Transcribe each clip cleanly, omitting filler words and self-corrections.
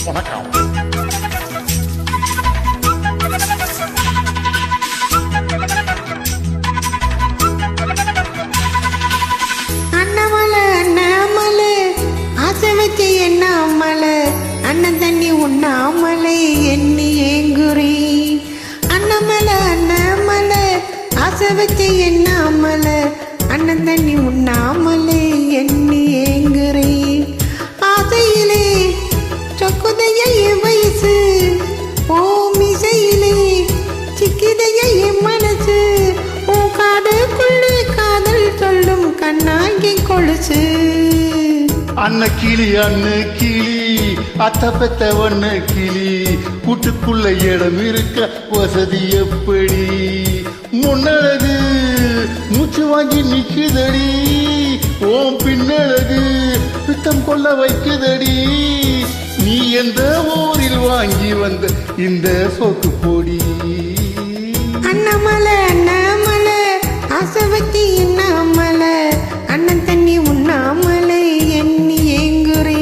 வணக்கம். அண்ணாமலை அண்ணாமலை ஆசை வச்சு எண்ணாமலை அண்ணன் தண்ணி உண்ணாமலை எண்ணி ஏங்குறி. அண்ணாமலை அண்ணாமலை ஆசை வச்சு எண்ணாமலை அண்ணன் தண்ணி உண்ணாமலை எண்ணி ஏங்குறி. ஆசையிலே சொக்குதைய வயசு ஓமிசையிலே சிக்கிதைய மனசு உன் காதுக்குள்ளே காதல் சொல்லும் கண்ணாங்கி கொலுசு. அன்ன கிளி அத்த பெத்த வண்ண கிளி கூட்டுக்குள்ள இடம் இருக்க வசதி எப்படி? முன்னழகு மூச்சு வாங்கி நிக்குதடி, ஓம் பின்னழகு பித்தம் கொள்ள வைக்குதடி. நீ எந்த ஊரில் வாங்கி வந்த இந்த சொக்கு பொடி? அண்ணாமலை அண்ணாமலை ஆசை வச்சு எண்ணாமலை அண்ணன் தண்ணி உண்ணாமலை எண்ணி ஏங்குறி.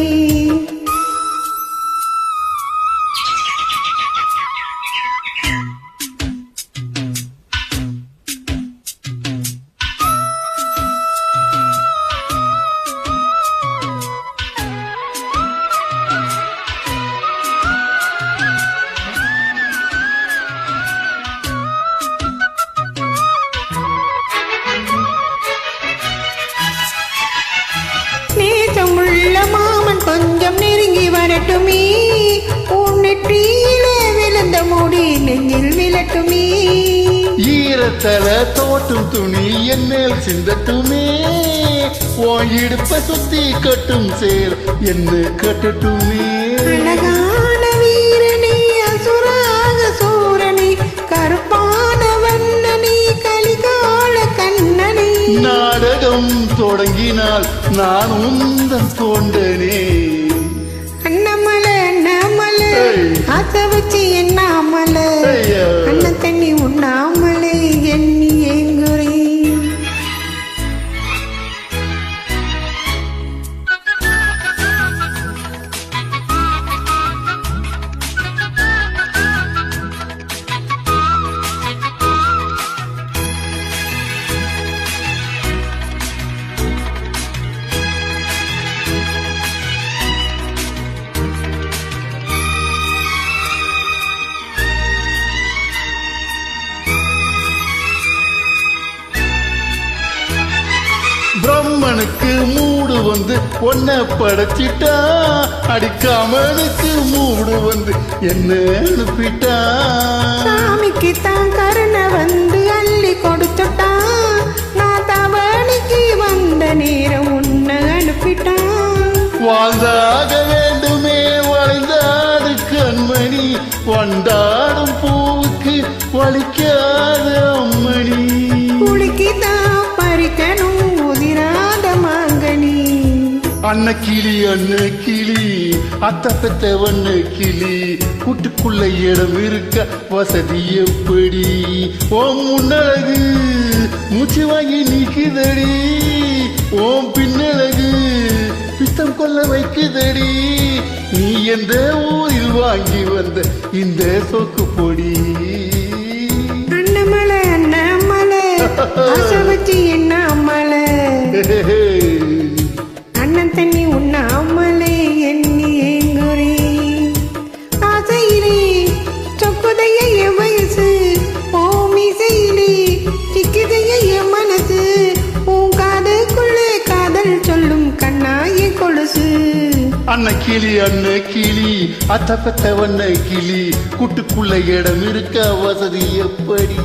மாமன் கொஞ்சம் நெருங்கி வரட்டுமே, உன் நெற்றியில விழுந்த மூடி நெஞ்சில் விழட்டுமே. ஈரத்தல தோட்டும் துணி என் மேல் சிந்தட்டுமே, உன் இடுப்ப சுத்தி கட்டும் சேர் என்ன கட்டட்டுமே. அழகான வீரனே அசுராக சூரனே கருப்பான வண்ணனே கலிகால கண்ணனே. நாடகம் தொடங்கினால் நான் உந்தன் தோண்டனே. அண்ணாமலை அண்ணாமலை ஆசை வச்சு எண்ணாமலை அண்ணன் தண்ணி உண்ணாமலை எண்ணி ஏங்குறி. பிரம்மனுக்கு மூடு வந்து ஒன்ன படைச்சிட்டா, அடிக்காமனுக்கு மூடு வந்து என்ன அனுப்பிட்டா. சாமிக்கு தான் கருணை வந்து அள்ளி கொடுத்துட்டான், நான் தவணைக்கு வந்த நேரம் உன்னை அனுப்பிட்டான். வாழ்ந்தாக வேண்டுமே வளைந்தாடு கண்மணி, வண்டாடும் பூவுக்கு வலிக்காத அம்மணி. குளிக்குதான் பறிக்கணும் உதிராத மாங்கனி. அன்ன கிளி அத்த பெத்த வண்ண கிளி கூட்டுக்குள்ள இடம் இருக்க வசதி எப்படி? ஓம் முன்னழகு மூச்சு வாங்கி நீக்குதடி, ஓம் பின்னழகு பித்தம் கொள்ள வைக்குதடி. நீ எந்த ஊரில் வாங்கி வந்த இந்த சொக்கு பொடி? அண்ணாமலை அண்ணாமலை ஆசை வச்சு எண்ணாமலை அண்ணன் தண்ணி உண்ணாமலை எண்ணி ஏங்குறி. ஆசையிலே சொக்குதைய வயசு ஓமிசையிலே சிக்குதைய மனசு உன் காதுக்குள்ளே காதல் சொல்லும் கண்ணாய கொலுசு. அன்ன கிளி அத்த பெத்த வண்ண கிளி கூட்டுக்குள்ள இடம் இருக்க வசதி எப்படி?